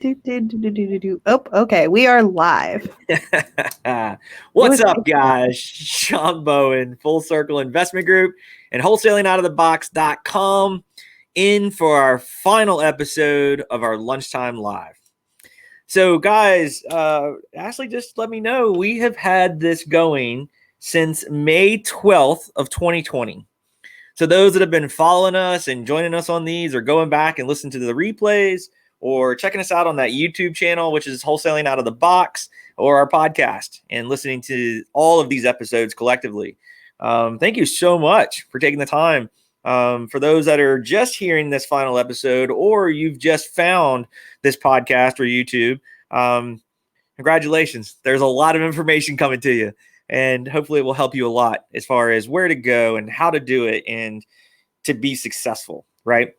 Oh, okay. We are live. What's up, guys? Shawn Bowen, Full Circle Investment Group, and wholesalingoutofthebox.com in for our final episode of our Lunchtime Live. So, guys, Ashley, just let me know. We have had this going since May 12th of 2020. So those that have been following us and joining us on these or going back and listening to the replays or checking us out on that YouTube channel, which is Wholesaling Out of the Box, or our podcast and listening to all of these episodes collectively. Thank you so much for taking the time. For those that are just hearing this final episode or you've just found this podcast or YouTube, congratulations. There's a lot of information coming to you. And hopefully it will help you a lot as far as where to go and how to do it and to be successful, right?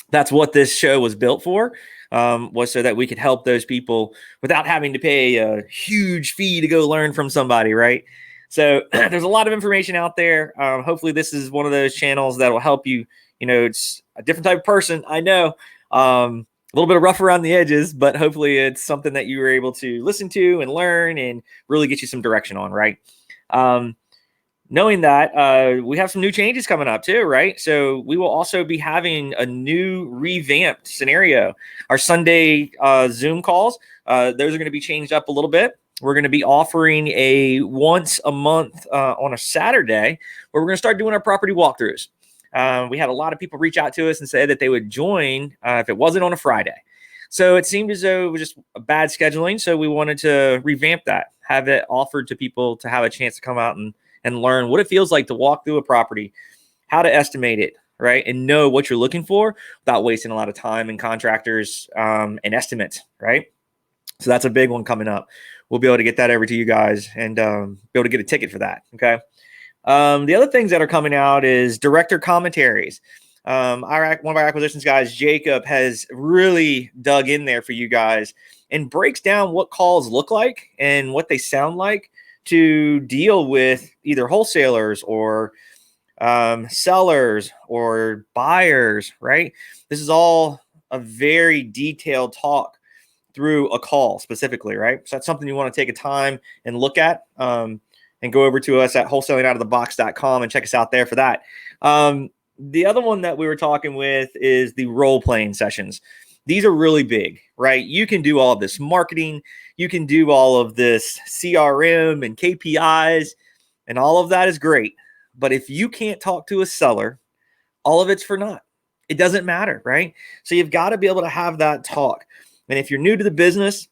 That's what this show was built for, was so that we could help those people without having to pay a huge fee to go learn from somebody, right? So there's a lot of information out there. Hopefully this is one of those channels that will help you. You know, it's a different type of person, I know. A little bit of rough around the edges, but hopefully it's something that you were able to listen to and learn and really get you some direction on, right? Knowing that, we have some new changes coming up too, right? So we will also be having a new revamped scenario. Our Sunday Zoom calls, those are going to be changed up a little bit. We're going to be offering a once a month on a Saturday where we're going to start doing our property walkthroughs. We had a lot of people reach out to us and say that they would join if it wasn't on a Friday. So it seemed as though it was just a bad scheduling. So we wanted to revamp that, have it offered to people to have a chance to come out and learn what it feels like to walk through a property, how to estimate it, right? And know what you're looking for without wasting a lot of time and contractors and estimates, right? So that's a big one coming up. We'll be able to get that over to you guys and be able to get a ticket for that, okay? The other things that are coming out is director commentaries. One of our acquisitions guys, Jacob, has really dug in there for you guys and breaks down what calls look like and what they sound like to deal with either wholesalers or sellers or buyers, right? This is all a very detailed talk through a call specifically, right? So that's something you want to take a time and look at. And go over to us at wholesalingoutofthebox.com and check us out there for that. The other one that we were talking with is the role-playing sessions. These are really big, right? You can do all of this marketing. You can do all of this CRM and KPIs, and all of that is great. But if you can't talk to a seller, all of it's for naught. It doesn't matter, right? So you've got to be able to have that talk. And if you're new to the business,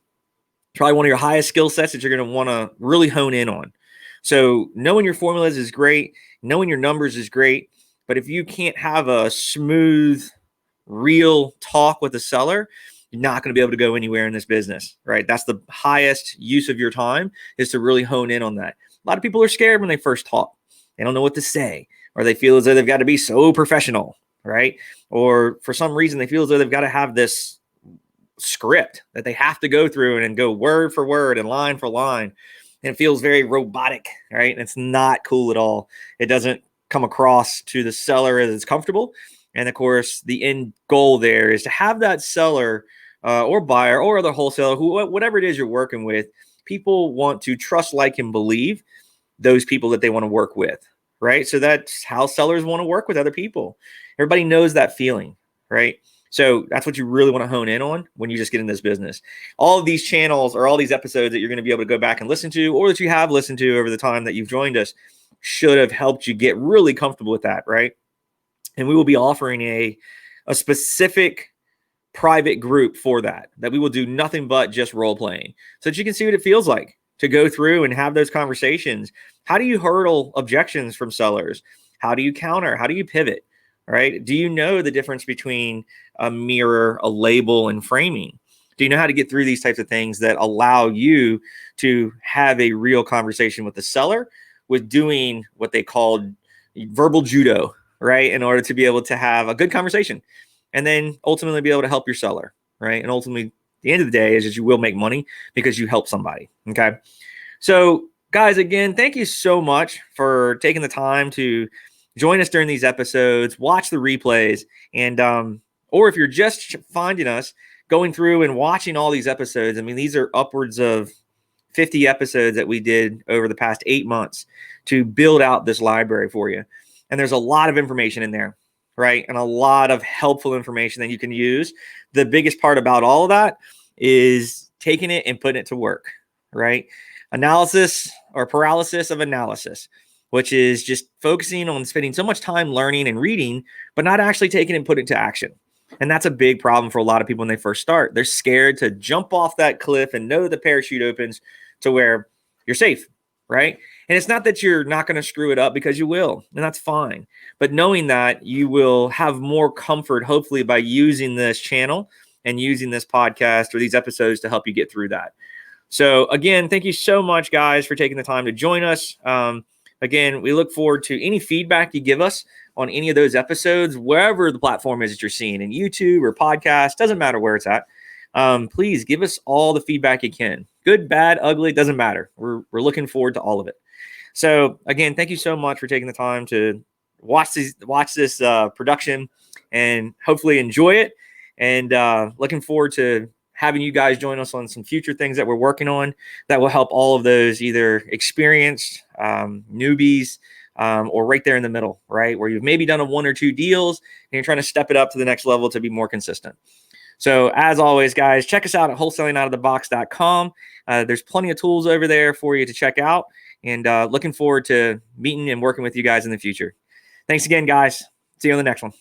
probably one of your highest skill sets that you're going to want to really hone in on. So knowing your formulas is great. Knowing your numbers is great. But if you can't have a smooth, real talk with the seller, you're not going to be able to go anywhere in this business, right? That's the highest use of your time, is to really hone in on that. A lot of people are scared when they first talk. They don't know what to say, or they feel as though they've got to be so professional, right? Or for some reason, they feel as though they've got to have this script that they have to go through and go word for word and line for line. And it feels very robotic, right? And it's not cool at all. It doesn't come across to the seller as it's comfortable. And of course, the end goal there is to have that seller or buyer or other wholesaler, whatever it is you're working with, people want to trust, like, and believe those people that they want to work with, right? So that's how sellers want to work with other people. Everybody knows that feeling, right? So that's what you really want to hone in on when you just get in this business. All of these channels or all these episodes that you're going to be able to go back and listen to, or that you have listened to over the time that you've joined us, should have helped you get really comfortable with that, right? And we will be offering a specific private group for that we will do nothing but just role playing, so that you can see what it feels like to go through and have those conversations. How do you hurdle objections from sellers? How do you counter? How do you pivot? Right? Do you know the difference between a mirror, a label, and framing? Do you know how to get through these types of things that allow you to have a real conversation with the seller with doing what they call verbal judo, right? In order to be able to have a good conversation and then ultimately be able to help your seller, right? And ultimately, the end of the day is that you will make money because you help somebody, okay? So, guys, again, thank you so much for taking the time to join us during these episodes, watch the replays, and or if you're just finding us, going through and watching all these episodes, I mean, these are upwards of 50 episodes that we did over the past 8 months to build out this library for you. And there's a lot of information in there, right? And a lot of helpful information that you can use. The biggest part about all of that is taking it and putting it to work, right? Analysis or paralysis of analysis, which is just focusing on spending so much time learning and reading, but not actually taking it and putting it to action. And that's a big problem for a lot of people when they first start. They're scared to jump off that cliff and know the parachute opens to where you're safe, right? And it's not that you're not going to screw it up, because you will, and that's fine. But knowing that you will have more comfort, hopefully, by using this channel and using this podcast or these episodes to help you get through that. So again, thank you so much, guys, for taking the time to join us. Again, we look forward to any feedback you give us on any of those episodes, wherever the platform is that you're seeing, in YouTube or podcast, doesn't matter where it's at. Please give us all the feedback you can. Good, bad, ugly, doesn't matter. We're looking forward to all of it. So again, thank you so much for taking the time to watch this production and hopefully enjoy it. And looking forward to having you guys join us on some future things that we're working on that will help all of those either experienced newbies or right there in the middle, right? Where you've maybe done 1 or 2 deals and you're trying to step it up to the next level to be more consistent. So as always, guys, check us out at wholesalingoutofthebox.com. There's plenty of tools over there for you to check out, and looking forward to meeting and working with you guys in the future. Thanks again, guys. See you on the next one.